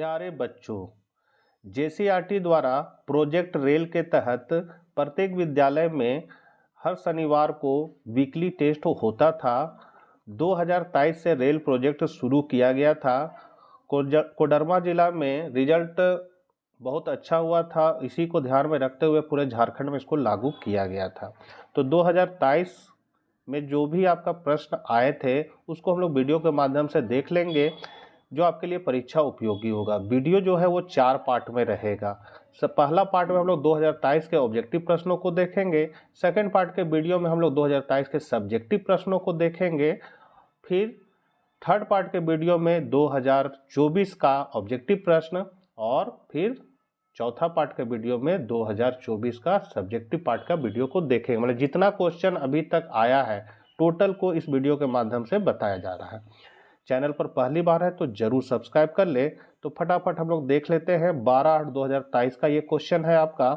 प्यारे बच्चों, जेसीईआरटी द्वारा प्रोजेक्ट रेल के तहत प्रत्येक विद्यालय में हर शनिवार को वीकली टेस्ट होता था। 2023 से रेल प्रोजेक्ट शुरू किया गया था। कोडरमा जिला में रिजल्ट बहुत अच्छा हुआ था। इसी को ध्यान में रखते हुए पूरे झारखंड में इसको लागू किया गया था। तो 2023 में जो भी आपका प्रश्न आए थे उसको हम लोग वीडियो के माध्यम से देख लेंगे, जो आपके लिए परीक्षा उपयोगी होगा। वीडियो जो है वो 4 पार्ट में रहेगा। पहला पार्ट में हम लोग 2023 के ऑब्जेक्टिव प्रश्नों को देखेंगे। सेकंड पार्ट के वीडियो में हम लोग 2023 के सब्जेक्टिव प्रश्नों को देखेंगे। फिर थर्ड पार्ट के वीडियो में 2024 का ऑब्जेक्टिव प्रश्न, और फिर चौथा पार्ट के वीडियो में 2024 का सब्जेक्टिव पार्ट का वीडियो को देखेंगे। मतलब जितना क्वेश्चन अभी तक आया है टोटल को इस वीडियो के माध्यम से बताया जा रहा है। चैनल पर पहली बार है तो जरूर सब्सक्राइब कर ले। तो फटाफट हम लोग देख लेते हैं 12/8/2023 का ये क्वेश्चन है आपका।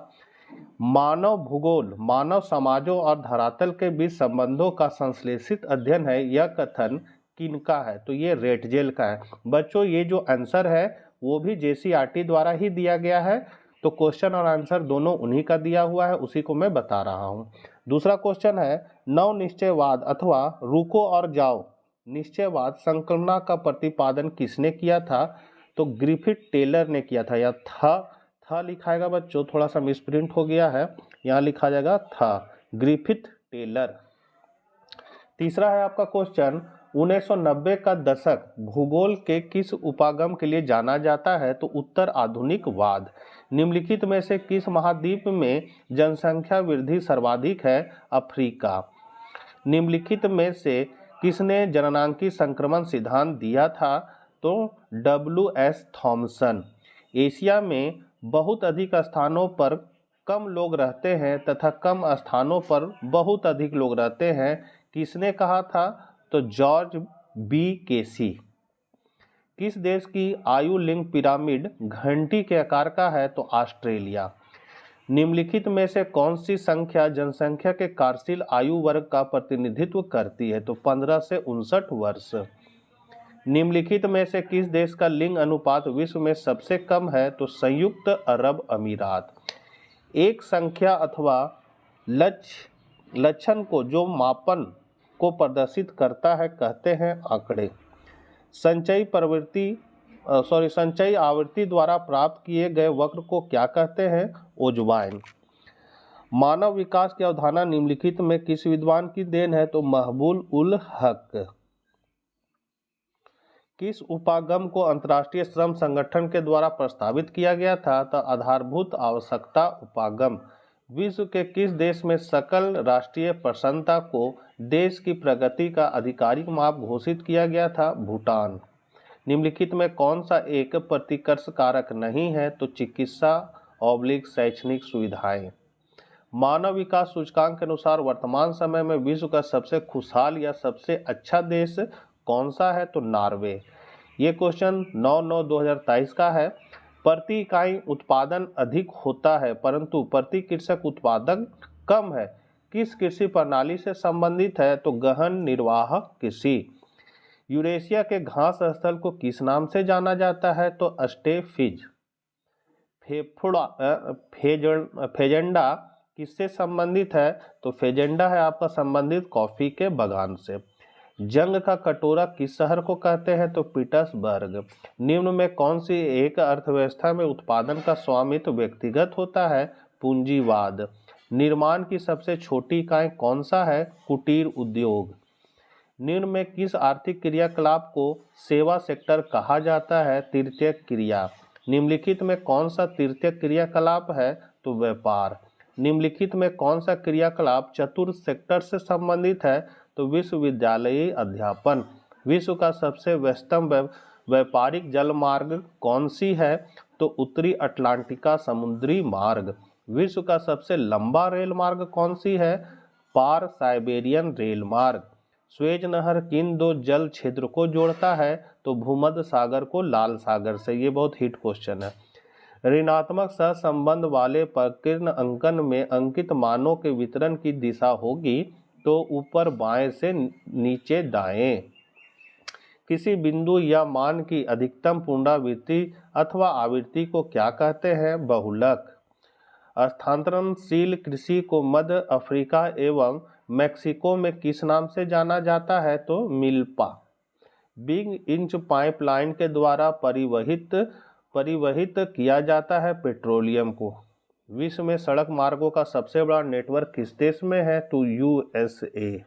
मानव भूगोल मानव समाजों और धरातल के बीच संबंधों का संश्लेषित अध्ययन है, यह कथन किनका है? तो ये रेटजेल का है। बच्चों ये जो आंसर है वो भी जेसीईआरटी द्वारा ही दिया गया है। तो क्वेश्चन और आंसर दोनों उन्हीं का दिया हुआ है, उसी को मैं बता रहा हूँ। दूसरा क्वेश्चन है, नव निश्चयवाद अथवा रुको और जाओ निश्चयवाद संकल्पना का प्रतिपादन किसने किया था? तो ग्रिफिथ टेलर ने किया था। या था लिखाएगा बच्चों, थोड़ा सा मिसप्रिंट हो गया है, यहाँ लिखा जाएगा था, ग्रिफिथ टेलर। तीसरा है आपका क्वेश्चन, 1990 का दशक भूगोल के किस उपागम के लिए जाना जाता है? तो उत्तर आधुनिकवाद। निम्नलिखित में से किस महाद्वीप में जनसंख्या वृद्धि सर्वाधिक है? अफ्रीका। निम्नलिखित में से किसने जननांकी संक्रमण सिद्धांत दिया था? तो W.S. थॉमसन। एशिया में बहुत अधिक स्थानों पर कम लोग रहते हैं तथा कम स्थानों पर बहुत अधिक लोग रहते हैं, किसने कहा था? तो जॉर्ज बी केसी। किस देश की आयु लिंग पिरामिड घंटी के आकार का है? तो ऑस्ट्रेलिया। निम्नलिखित में से कौन सी संख्या जनसंख्या के कार्यशील आयु वर्ग का प्रतिनिधित्व करती है? तो 15 से 59 वर्ष। निम्नलिखित में से किस देश का लिंग अनुपात विश्व में सबसे कम है? तो संयुक्त अरब अमीरात। एक संख्या अथवा लक्षण को जो मापन को प्रदर्शित करता है कहते हैं आंकड़े। संचयी आवृत्ति द्वारा प्राप्त किए गए वक्र को क्या कहते हैं? ओजवाइन। मानव विकास की अवधारणा निम्नलिखित में किस विद्वान की देन है? तो महबूब उल हक। किस उपागम को अंतर्राष्ट्रीय श्रम संगठन के द्वारा प्रस्तावित किया गया था? तो आधारभूत आवश्यकता उपागम। विश्व के किस देश में सकल राष्ट्रीय प्रसन्नता को देश की प्रगति का आधिकारिक माप घोषित किया गया था? भूटान। निम्नलिखित में कौन सा एक प्रतिकर्ष कारक नहीं है? तो चिकित्सा / शैक्षणिक सुविधाएं। मानव विकास सूचकांक के अनुसार वर्तमान समय में विश्व का सबसे खुशहाल या सबसे अच्छा देश कौन सा है? तो नॉर्वे। ये क्वेश्चन 9/9/2023 का है। प्रति इकाई उत्पादन अधिक होता है परंतु प्रति कृषक उत्पादन कम है, किस कृषि प्रणाली से संबंधित है? तो गहन निर्वाह कृषि। यूरेशिया के घास स्थल को किस नाम से जाना जाता है? तो स्टेफिज। फेजेंडा किससे संबंधित है? तो फेजेंडा है आपका संबंधित कॉफी के बागान से। जंग का कटोरा किस शहर को कहते हैं? तो पीटर्सबर्ग। निम्न में कौन सी एक अर्थव्यवस्था में उत्पादन का स्वामित्व व्यक्तिगत होता है? पूंजीवाद। निर्माण की सबसे छोटी इकाई कौन सा है? कुटीर उद्योग। निम्न में किस आर्थिक क्रियाकलाप को सेवा सेक्टर कहा जाता है? तृतीय क्रिया। निम्नलिखित में कौन सा तृतीय क्रियाकलाप है? तो व्यापार। निम्नलिखित में कौन सा क्रियाकलाप चतुर्थ सेक्टर से संबंधित है? तो विश्वविद्यालयी अध्यापन। विश्व का सबसे व्यस्तम व्यापारिक जल मार्ग कौन सी है? तो उत्तरी अटलांटिका समुद्री मार्ग। विश्व का सबसे लंबा रेल मार्ग कौन सी है? पार साइबेरियन रेल मार्ग। स्वेज नहर किन 2 जल क्षेत्र को जोड़ता है? तो भूमध्य सागर को लाल सागर से। ये बहुत हिट क्वेश्चन है। ऋणात्मक सहसंबंध वाले प्रकीर्ण अंकन में अंकित मानों के वितरण की दिशा होगी तो ऊपर बाएं से नीचे दाएं। किसी बिंदु या मान की अधिकतम पुनरावृत्ति अथवा आवृत्ति को क्या कहते हैं? बहुलक। स्थानांतरणशील कृषि को मध्य अफ्रीका एवं मैक्सिको में किस नाम से जाना जाता है? तो मिल्पा। बिग इंच पाइपलाइन के द्वारा परिवहित किया जाता है पेट्रोलियम को। विश्व में सड़क मार्गों का सबसे बड़ा नेटवर्क किस देश में है? तो यूएसए।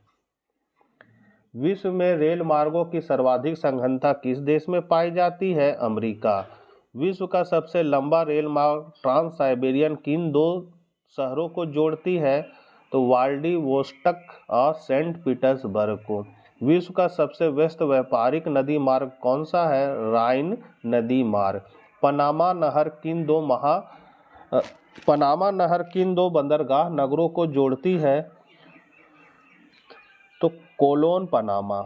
विश्व में रेल मार्गों की सर्वाधिक सघनता किस देश में पाई जाती है? अमेरिका। विश्व का सबसे लंबा रेल मार्ग ट्रांस साइबेरियन किन दो शहरों को जोड़ती है? तो व्लादिवोस्टोक और सेंट पीटर्सबर्ग को। विश्व का सबसे व्यस्त व्यापारिक नदी मार्ग कौन सा है? राइन नदी मार्ग। पनामा नहर किन दो बंदरगाह नगरों को जोड़ती है? तो कोलोन पनामा।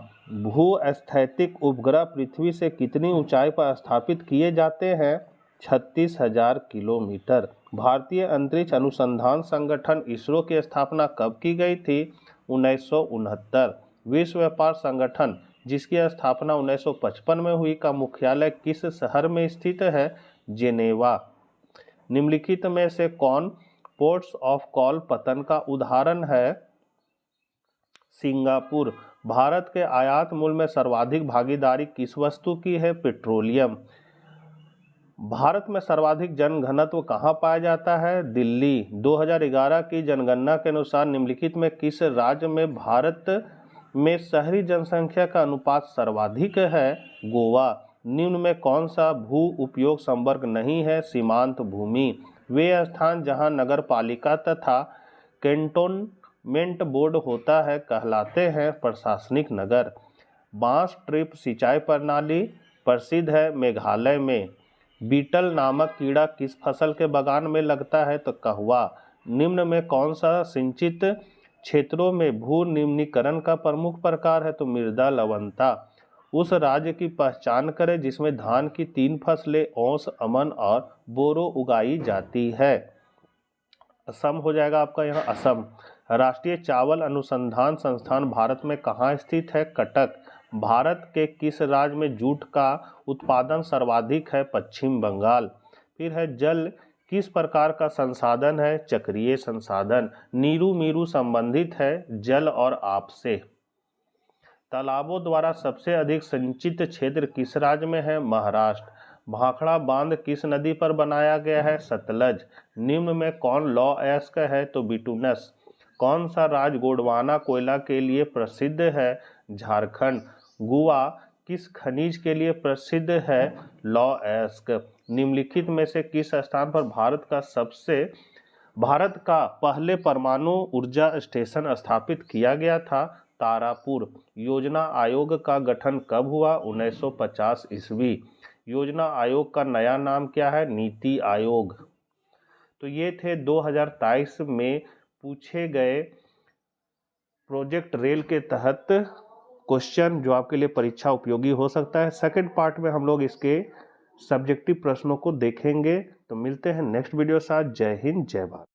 भूस्थैतिक उपग्रह पृथ्वी से कितनी ऊंचाई पर स्थापित किए जाते हैं? 36,000 किलोमीटर। भारतीय अंतरिक्ष अनुसंधान संगठन इसरो की स्थापना कब की गई थी? 1969। विश्व व्यापार संगठन जिसकी स्थापना 1955 में हुई का मुख्यालय किस शहर में स्थित है? जेनेवा। निम्नलिखित में से कौन पोर्ट्स ऑफ कॉल पतन का उदाहरण है? सिंगापुर। भारत के आयात मूल्य में सर्वाधिक भागीदारी किस वस्तु की है? पेट्रोलियम। भारत में सर्वाधिक जनघनत्व कहाँ पाया जाता है? दिल्ली। 2011 की जनगणना के अनुसार निम्नलिखित में किस राज्य में भारत में शहरी जनसंख्या का अनुपात सर्वाधिक है? गोवा। निम्न में कौन सा भू उपयोग संवर्ग नहीं है? सीमांत भूमि। वे स्थान जहां नगर पालिका तथा कैंटोनमेंट बोर्ड होता है कहलाते हैं प्रशासनिक नगर। बांस ड्रिप सिंचाई प्रणाली प्रसिद्ध है मेघालय में। बीटल नामक कीड़ा किस फसल के बगान में लगता है? तो कहवा। निम्न में कौन सा सिंचित क्षेत्रों में भू निम्नीकरण का प्रमुख प्रकार है? तो मृदा लवणता। उस राज्य की पहचान करें जिसमें धान की 3 फसलें औस, अमन और बोरो उगाई जाती है। असम हो जाएगा आपका यहाँ असम। राष्ट्रीय चावल अनुसंधान संस्थान भारत में कहाँ स्थित है? कटक। भारत के किस राज्य में जूट का उत्पादन सर्वाधिक है? पश्चिम बंगाल। फिर है जल किस प्रकार का संसाधन है? चक्रीय संसाधन। नीरू मीरू संबंधित है जल और आप से। तालाबों द्वारा सबसे अधिक सिंचित क्षेत्र किस राज्य में है? महाराष्ट्र। भाखड़ा बांध किस नदी पर बनाया गया है? सतलज। निम्न में कौन लौ अयस्क है? तो बिटूनस। कौन सा राज्य गोंडवाना कोयला के लिए प्रसिद्ध है? झारखंड। गोवा किस खनिज के लिए प्रसिद्ध है? लौ अयस्क। निम्नलिखित में से किस स्थान पर भारत का पहले परमाणु ऊर्जा स्टेशन स्थापित किया गया था? तारापुर। योजना आयोग का गठन कब हुआ? 1950 ईस्वी। योजना आयोग का नया नाम क्या है? नीति आयोग। तो ये थे 2023 में पूछे गए प्रोजेक्ट रेल के तहत क्वेश्चन जो आपके लिए परीक्षा उपयोगी हो सकता है। सेकंड पार्ट में हम लोग इसके सब्जेक्टिव प्रश्नों को देखेंगे। तो मिलते हैं नेक्स्ट वीडियो साथ। जय हिंद, जय भारत।